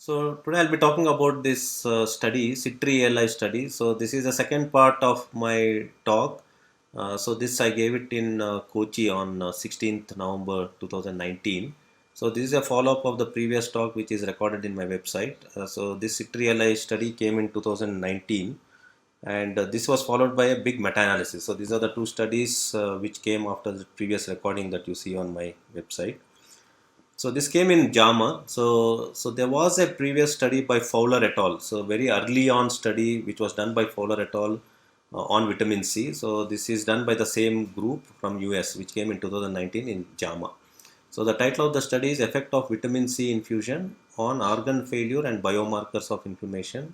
So today I'll be talking about this study, CITRI LI study. So this is the second part of my talk. So this I gave it in Kochi on 16th November 2019. So this is a follow-up of the previous talk which is recorded in my website. So this CITRI LI study came in 2019 and this was followed by a big meta-analysis. So these are the two studies which came after the previous recording that you see on my website. So this came in JAMA. So there was a previous study by Fowler et al. So very early on study which was done by Fowler et al. On vitamin C. So this is done by the same group from US which came in 2019 in JAMA. So the title of the study is Effect of Vitamin C Infusion on Organ Failure and Biomarkers of Inflammation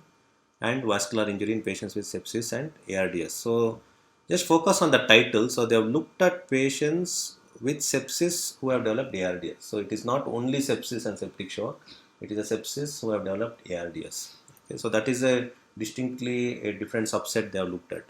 and Vascular Injury in Patients with Sepsis and ARDS. So just focus on the title. So they have looked at patients with sepsis who have developed ARDS. So it is not only sepsis and septic shock, it is a sepsis who have developed ARDS. Okay, so that is a distinctly a different subset they have looked at.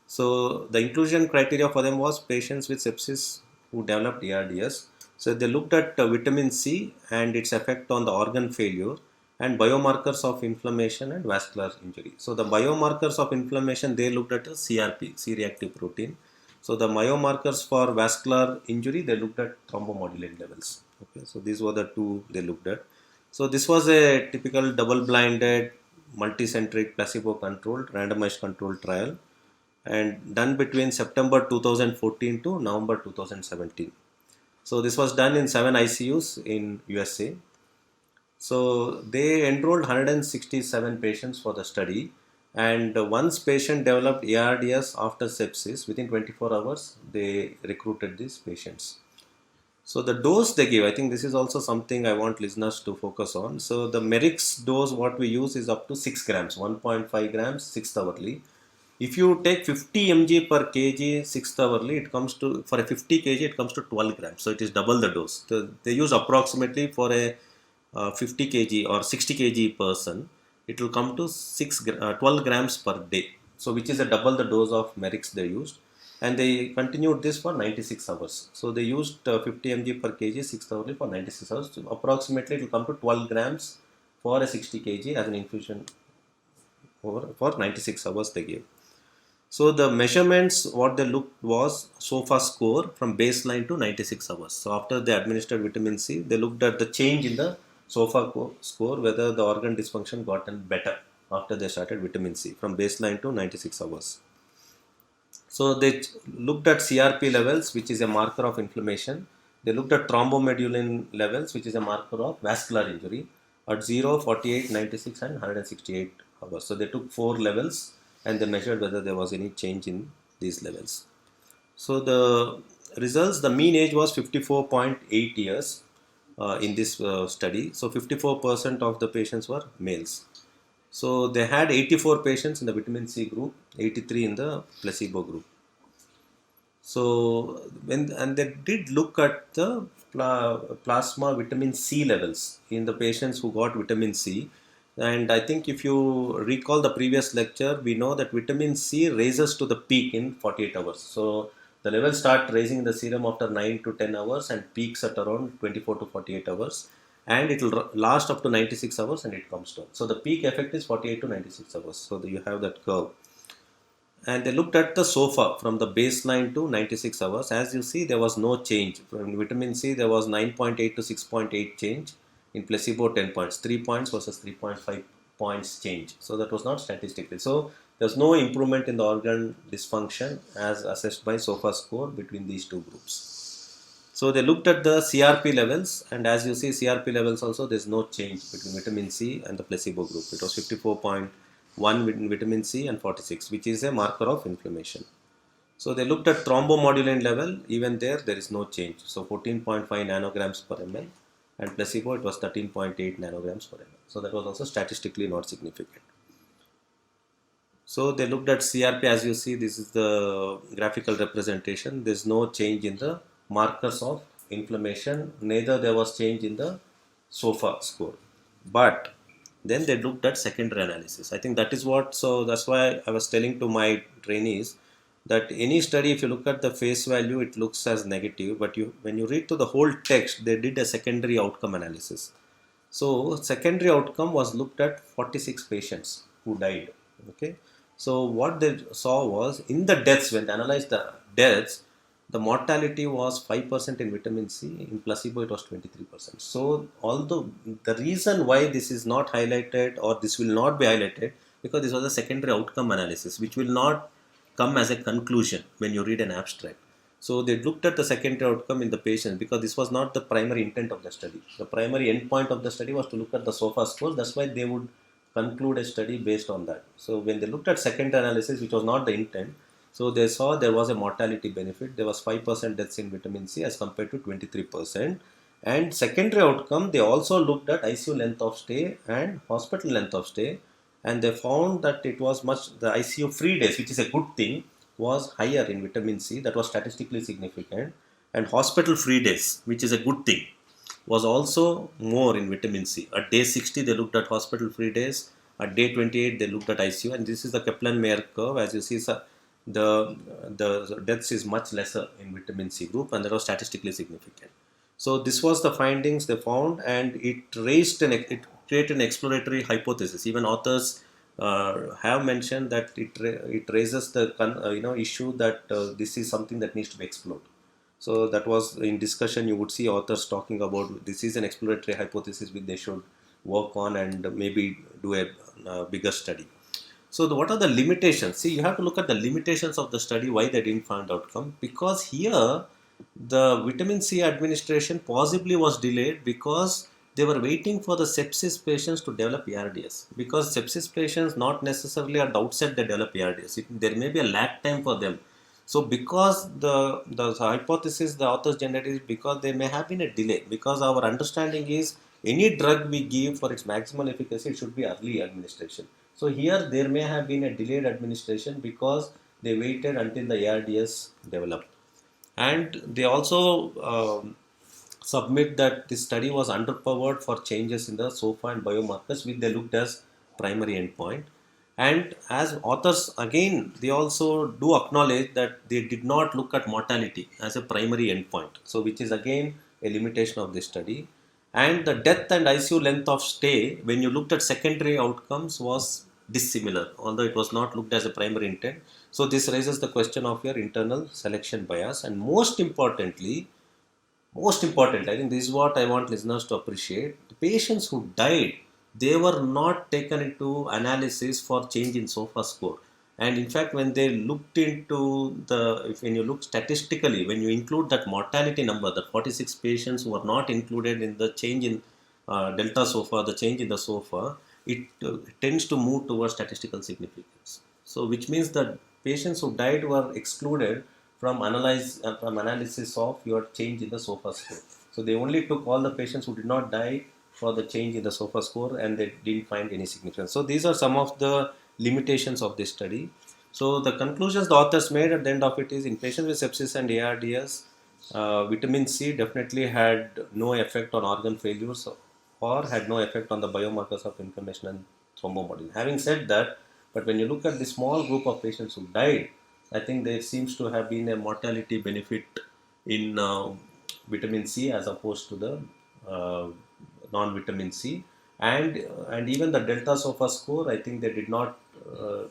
So the inclusion criteria for them was patients with sepsis who developed ARDS. So they looked at vitamin C and its effect on the organ failure and biomarkers of inflammation and vascular injury. So the biomarkers of inflammation, they looked at a CRP, C-reactive protein. So the biomarkers for vascular injury, they looked at thrombomodulin levels. Okay, so these were the two they looked at. So this was a typical double-blinded, multicentric, placebo-controlled, randomized controlled trial and done between September 2014 to November 2017. So this was done in 7 ICUs in USA. So they enrolled 167 patients for the study, and once patient developed ARDS after sepsis, within 24 hours they recruited these patients. So the dose they give, I think this is also something I want listeners to focus on. So the Merrick's dose what we use is up to 6 grams, 1.5 grams 6th hourly. If you take 50 mg per kg 6th hourly, it comes to, for a 50 kg it comes to 12 grams. So it is double the dose. So they use approximately for a 50 kg or 60 kg person, it will come to 12 grams per day. So which is a double the dose of Merrick's they used. And they continued this for 96 hours. So they used 50 mg per kg 6th hourly for 96 hours. So approximately it will come to 12 grams for a 60 kg as an infusion for 96 hours they gave. So the measurements what they looked was SOFA score from baseline to 96 hours. So after they administered vitamin C, they looked at the change in the SOFA score, whether the organ dysfunction gotten better after they started vitamin C from baseline to 96 hours. So they looked at CRP levels, which is a marker of inflammation. They looked at thrombomodulin levels, which is a marker of vascular injury at 0, 48, 96 and 168 hours. So they took 4 levels and they measured whether there was any change in these levels. So the results, the mean age was 54.8 years in this study. So 54% of the patients were males. So they had 84 patients in the vitamin C group, 83 in the placebo group. So and they did look at the plasma vitamin C levels in the patients who got vitamin C. And I think if you recall the previous lecture, we know that vitamin C raises to the peak in 48 hours. So the levels start raising in the serum after 9 to 10 hours and peaks at around 24 to 48 hours. And it will last up to 96 hours and it comes down. So the peak effect is 48 to 96 hours. So you have that curve. And they looked at the SOFA from the baseline to 96 hours. As you see, there was no change. From vitamin C, there was 9.8 to 6.8 change. In placebo, 10 points. 3 points versus 3.5 points change. So that was not statistically. So there's no improvement in the organ dysfunction as assessed by SOFA score between these two groups. So they looked at the CRP levels, and as you see CRP levels also there's no change between vitamin C and the placebo group. It was 54.1 in vitamin C and 46, which is a marker of inflammation. So they looked at thrombomodulin level, even there is no change. So 14.5 nanograms per ml and placebo it was 13.8 nanograms per ml. So that was also statistically not significant. So they looked at CRP, as you see this is the graphical representation. There's no change in the markers of inflammation, neither there was change in the SOFA score. But then they looked at secondary analysis. I think that is what, so that's why I was telling to my trainees that any study, if you look at the face value, it looks as negative, but when you read to the whole text, they did a secondary outcome analysis. So secondary outcome was looked at 46 patients who died. Okay. So what they saw was in the deaths, when they analyzed the deaths, the mortality was 5% in vitamin C, in placebo it was 23%. So although the reason why this is not highlighted or this will not be highlighted, because this was a secondary outcome analysis which will not come as a conclusion when you read an abstract. So they looked at the secondary outcome in the patients because this was not the primary intent of the study. The primary endpoint of the study was to look at the SOFA scores. That's why they would conclude a study based on that. So when they looked at secondary analysis, which was not the intent, so they saw there was a mortality benefit. There was 5% deaths in vitamin C as compared to 23%. And secondary outcome, they also looked at ICU length of stay and hospital length of stay, and they found that it was the ICU free days, which is a good thing, was higher in vitamin C. That was statistically significant. And hospital free days, which is a good thing, was also more in vitamin C. At day 60, they looked at hospital free days. At day 28, they looked at ICU. And this is the Kaplan-Meier curve. As you see, the deaths is much lesser in vitamin C group, and that was statistically significant. So this was the findings they found, and it created an exploratory hypothesis. Even authors have mentioned that it raises the issue that this is something that needs to be explored. So that was in discussion. You would see authors talking about this is an exploratory hypothesis which they should work on and maybe do a bigger study. So what are the limitations? See, you have to look at the limitations of the study, why they didn't find outcome. Because here, the vitamin C administration possibly was delayed because they were waiting for the sepsis patients to develop ARDS. Because sepsis patients not necessarily at the outset they develop ARDS. There may be a lag time for them. So because the hypothesis the authors generated is because there may have been a delay. Because our understanding is any drug we give for its maximal efficacy, it should be early administration. So here there may have been a delayed administration because they waited until the ARDS developed. And they also submit that this study was underpowered for changes in the SOFA and biomarkers, which they looked as primary endpoint. And as authors, again, they also do acknowledge that they did not look at mortality as a primary endpoint. So, which is again a limitation of this study. And the death and ICU length of stay, when you looked at secondary outcomes, was dissimilar, although it was not looked as a primary intent. So, this raises the question of your internal selection bias. And most important, I think this is what I want listeners to appreciate. The patients who died, they were not taken into analysis for change in SOFA score. And in fact, when they looked into when you look statistically, when you include that mortality number, the 46 patients who were not included in the change in delta SOFA, the change in the SOFA, it tends to move towards statistical significance. So, which means that patients who died were excluded from analysis of your change in the SOFA score. So they only took all the patients who did not die for the change in the SOFA score, and they didn't find any significance. So these are some of the limitations of this study. So the conclusions the authors made at the end of it is, in patients with sepsis and ARDS, vitamin C definitely had no effect on organ failures or had no effect on the biomarkers of inflammation and thrombomodulin. Having said that, but when you look at the small group of patients who died, I think there seems to have been a mortality benefit in vitamin C as opposed to the non-vitamin C, and even the delta SOFA score, I think they did not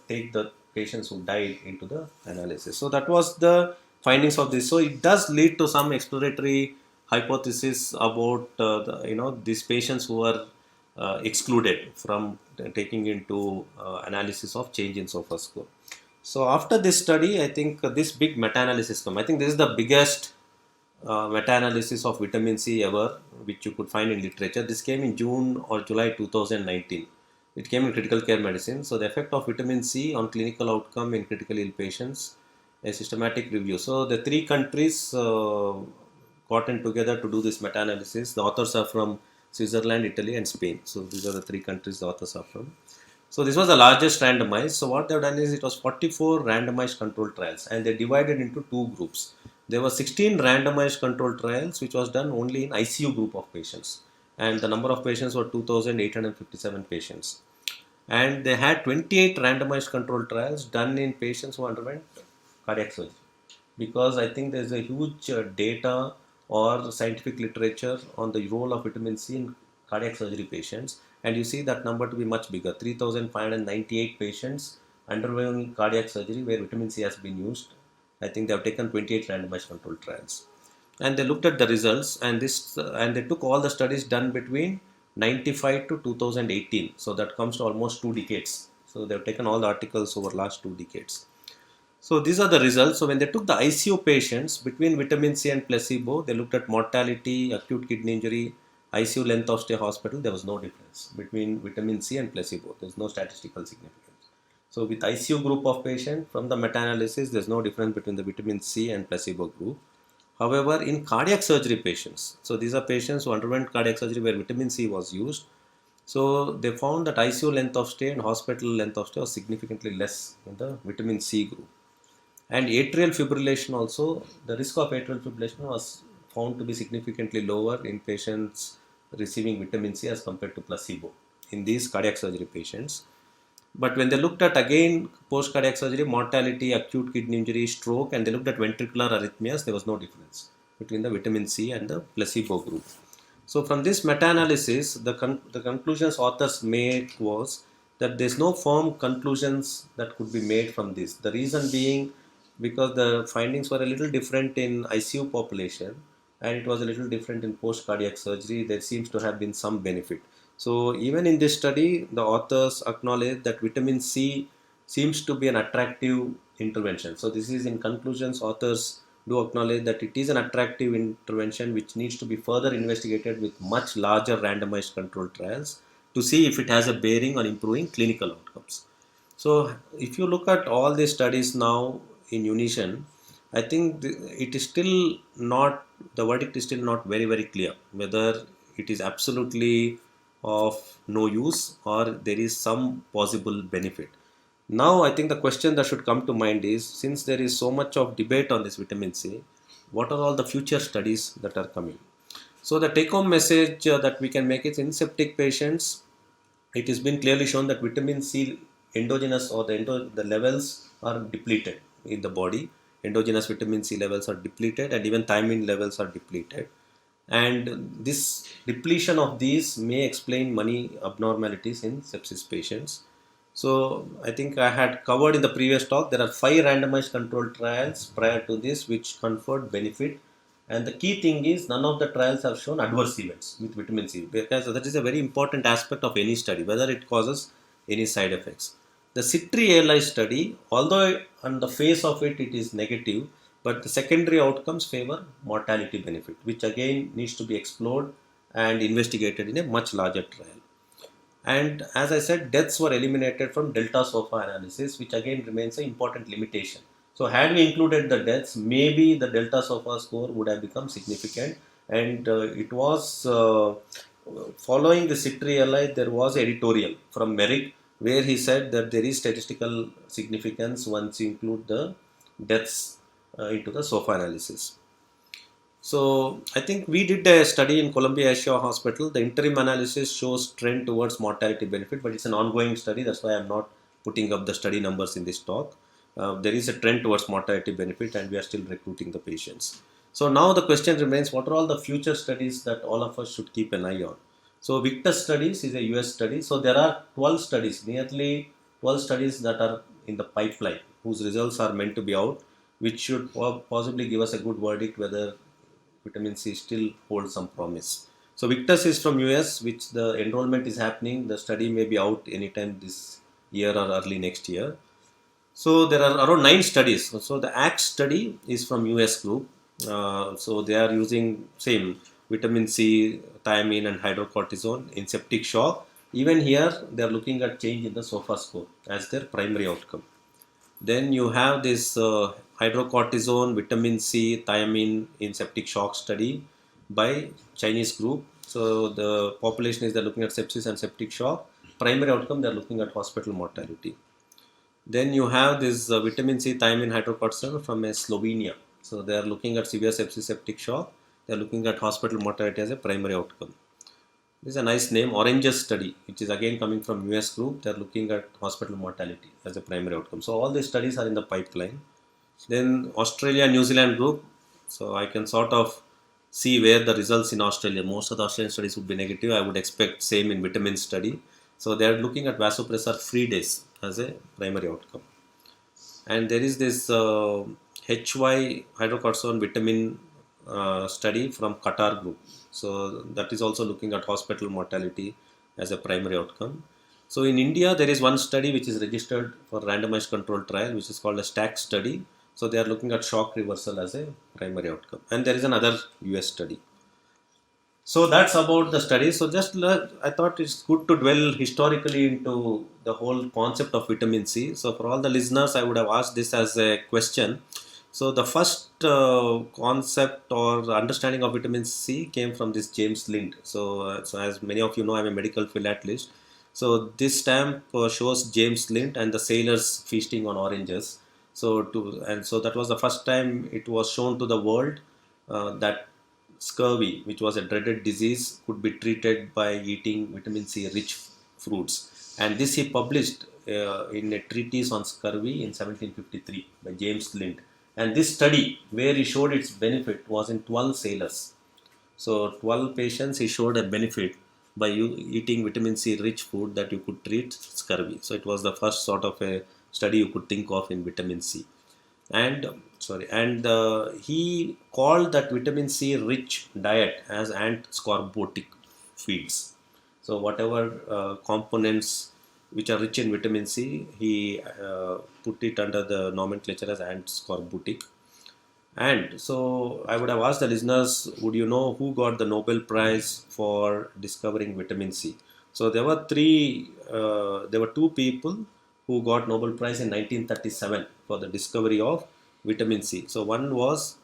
take the patients who died into the analysis. So that was the findings of this. So it does lead to some exploratory hypothesis about these patients who are excluded from taking into analysis of change in SOFA score. So after this study, I think this big meta-analysis come. I think this is the biggest meta-analysis of vitamin C ever, which you could find in literature. This came in June or July 2019. It came in critical care medicine. So the effect of vitamin C on clinical outcome in critically ill patients, a systematic review. So the three countries gotten together to do this meta-analysis. The authors are from Switzerland, Italy, and Spain. So these are the three countries the authors are from. So this was the largest randomized. So what they've done is it was 44 randomized controlled trials, and they divided into two groups. There were 16 randomized controlled trials which was done only in ICU group of patients, and the number of patients were 2,857 patients. And they had 28 randomized controlled trials done in patients who underwent cardiac surgery. Because I think there's a huge data or scientific literature on the role of vitamin C in cardiac surgery patients, and you see that number to be much bigger. 3,598 patients undergoing cardiac surgery where vitamin C has been used. I think they have taken 28 randomized controlled trials, and they looked at the results, and they took all the studies done between 95 to 2018. So that comes to almost 2 decades. So they have taken all the articles over last 2 decades. So these are the results. So when they took the ICU patients between vitamin C and placebo, they looked at mortality, acute kidney injury, ICU length of stay hospital. There was no difference between vitamin C and placebo. There is no statistical significance. So with ICU group of patient, from the meta-analysis, there is no difference between the vitamin C and placebo group. However, in cardiac surgery patients, so these are patients who underwent cardiac surgery where vitamin C was used. So they found that ICU length of stay and hospital length of stay was significantly less in the vitamin C group. And atrial fibrillation also, the risk of atrial fibrillation was found to be significantly lower in patients receiving vitamin C as compared to placebo in these cardiac surgery patients. But when they looked at again post cardiac surgery, mortality, acute kidney injury, stroke, and they looked at ventricular arrhythmias, there was no difference between the vitamin C and the placebo group. So from this meta-analysis, the conclusions authors made was that there's no firm conclusions that could be made from this. The reason being because the findings were a little different in ICU population and it was a little different in post-cardiac surgery. There seems to have been some benefit. So even in this study, the authors acknowledge that vitamin C seems to be an attractive intervention. So this is in conclusions, authors do acknowledge that it is an attractive intervention which needs to be further investigated with much larger randomized controlled trials to see if it has a bearing on improving clinical outcomes. So if you look at all these studies now in unison, I think it is still not, the verdict is still not very, very clear whether it is absolutely of no use or there is some possible benefit. Now, I think the question that should come to mind is, since there is so much of debate on this vitamin C, what are all the future studies that are coming? So the take-home message that we can make is in septic patients, it has been clearly shown that vitamin C endogenous or the levels are depleted in the body. Endogenous vitamin C levels are depleted and even thiamine levels are depleted. And this depletion of these may explain many abnormalities in sepsis patients. So I think I had covered in the previous talk, there are 5 randomized controlled trials prior to this which conferred benefit. And the key thing is none of the trials have shown adverse events with vitamin C, because that is a very important aspect of any study, whether it causes any side effects. The CITRI ALI study, although on the face of it, it is negative, but the secondary outcomes favor mortality benefit, which again needs to be explored and investigated in a much larger trial. And as I said, deaths were eliminated from delta SOFA analysis, which again remains an important limitation. So had we included the deaths, maybe the delta SOFA score would have become significant. And it was following the CITRI LI, there was an editorial from Merrick where he said that there is statistical significance once you include the deaths into the SOFA analysis. So I think we did a study in Columbia Asia Hospital. The interim analysis shows trend towards mortality benefit, but it's an ongoing study. That's why I'm not putting up the study numbers in this talk. There is a trend towards mortality benefit and we are still recruiting the patients. So now the question remains, what are all the future studies that all of us should keep an eye on? So Victor studies is a US study. So there are 12 studies, nearly 12 studies that are in the pipeline whose results are meant to be out, which should possibly give us a good verdict whether vitamin C still holds some promise. So Victus is from US, which the enrollment is happening. The study may be out anytime this year or early next year. So there are around 9 studies. So the ACT study is from US group. So they are using same vitamin C, thiamine and hydrocortisone in septic shock. Even here they are looking at change in the SOFA score as their primary outcome. Then you have this hydrocortisone, vitamin C, thiamine in septic shock study by Chinese group. So the population is they're looking at sepsis and septic shock. Primary outcome they're looking at hospital mortality. Then you have this vitamin C, thiamine, hydrocortisone from Slovenia. So they are looking at severe sepsis, septic shock. They are looking at hospital mortality as a primary outcome. This is a nice name, Oranges study, which is again coming from US group. They are looking at hospital mortality as a primary outcome. So all these studies are in the pipeline. Then Australia, New Zealand group. So I can sort of see where the results in Australia. Most of the Australian studies would be negative. I would expect same in vitamin study. So they are looking at vasopressor free days as a primary outcome. And there is this HY hydrocortisone vitamin study from Qatar group. So that is also looking at hospital mortality as a primary outcome. So in India, there is one study which is registered for randomized control trial, which is called a STAC study. So they are looking at shock reversal as a primary outcome. And there is another US study. So that's about the study. So I thought it's good to dwell historically into the whole concept of vitamin C. So for all the listeners, I would have asked this as a question. So the first concept or understanding of vitamin C came from this James Lind. So as many of you know, I'm a medical philatelist. So this stamp shows James Lind and the sailors feasting on oranges. So that was the first time it was shown to the world that scurvy, which was a dreaded disease, could be treated by eating vitamin C rich fruits. And this he published in a treatise on scurvy in 1753 by James Lind. And this study, where he showed its benefit, was in 12 sailors. So 12 patients, he showed a benefit by eating vitamin C rich food that you could treat scurvy. So it was the first sort of a study you could think of in vitamin C. And he called that vitamin C rich diet as ant-scorbutic feeds. So whatever components which are rich in vitamin C, he put it under the nomenclature as ant-scorbutic. And so I would have asked the listeners, would you know who got the Nobel Prize for discovering vitamin C? So there were two people who got Nobel Prize in 1937 for the discovery of vitamin C. So one was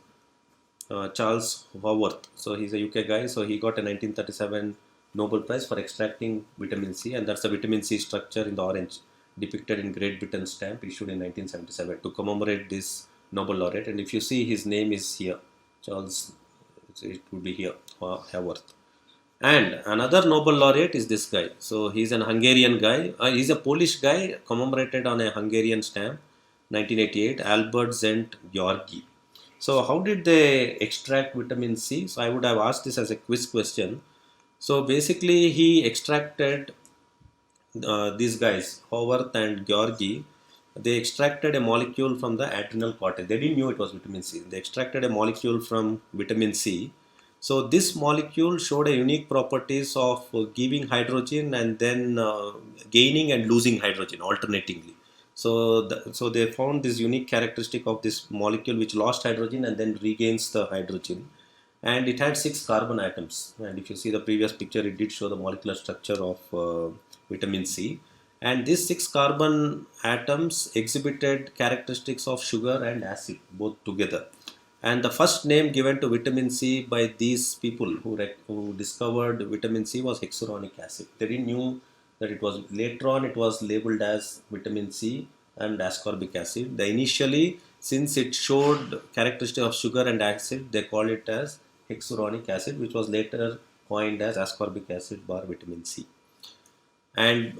Charles Haworth. So he's a UK guy. So he got a 1937 Nobel Prize for extracting vitamin C, and that's the vitamin C structure in the orange depicted in Great Britain stamp issued in 1977 to commemorate this Nobel laureate. And if you see, his name is here, Charles, it would be here, Haworth. And another Nobel laureate is this guy. So he's an Hungarian guy. He's a Polish guy commemorated on a Hungarian stamp, 1988, Albert Zent Georgi. So how did they extract vitamin C? So I would have asked this as a quiz question. So basically he extracted these guys, Haworth and Georgi. They extracted a molecule from the adrenal cortex. They didn't know it was vitamin C. They extracted a molecule from vitamin C. So this molecule showed a unique properties of giving hydrogen and then gaining and losing hydrogen alternatingly. So they found this unique characteristic of this molecule which lost hydrogen and then regains the hydrogen. And it had 6 carbon atoms. And if you see the previous picture, it did show the molecular structure of vitamin C. And these 6 carbon atoms exhibited characteristics of sugar and acid both together. And the first name given to vitamin C by these people who discovered vitamin C was hexuronic acid. They didn't knew that it was, later on it was labeled as vitamin C and ascorbic acid. Initially, since it showed characteristics of sugar and acid, they called it as hexuronic acid, which was later coined as ascorbic acid bar vitamin C. And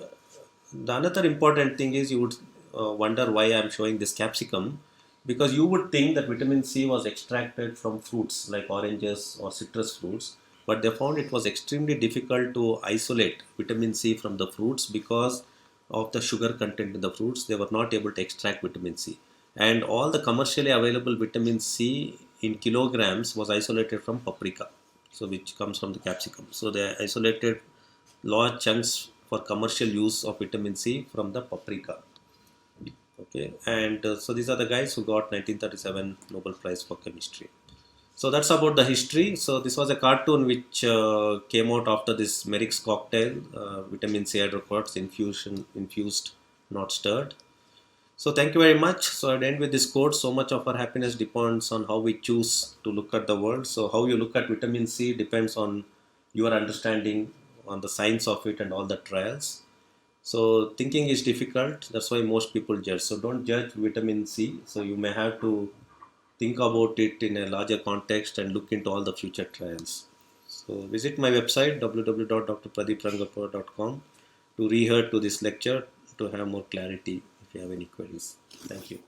the another important thing is you would wonder why I am showing this capsicum, because you would think that vitamin C was extracted from fruits like oranges or citrus fruits, but they found it was extremely difficult to isolate vitamin C from the fruits because of the sugar content in the fruits. They were not able to extract vitamin C, and all the commercially available vitamin C in kilograms was isolated from paprika, so which comes from the capsicum. So they isolated large chunks for commercial use of vitamin C from the paprika. Okay, and so these are the guys who got 1937 Nobel Prize for chemistry. So that's about the history. So this was a cartoon which came out after this Merrick's cocktail, vitamin C hydroquartz infused, not stirred. So thank you very much. So I'd end with this quote: so much of our happiness depends on how we choose to look at the world. So how you look at vitamin C depends on your understanding on the science of it and all the trials. So thinking is difficult. That's why most people judge. So don't judge vitamin C. So you may have to think about it in a larger context and look into all the future trials. So visit my website www.drpradeeprangappa.com to rehear to this lecture to have more clarity if you have any queries. Thank you.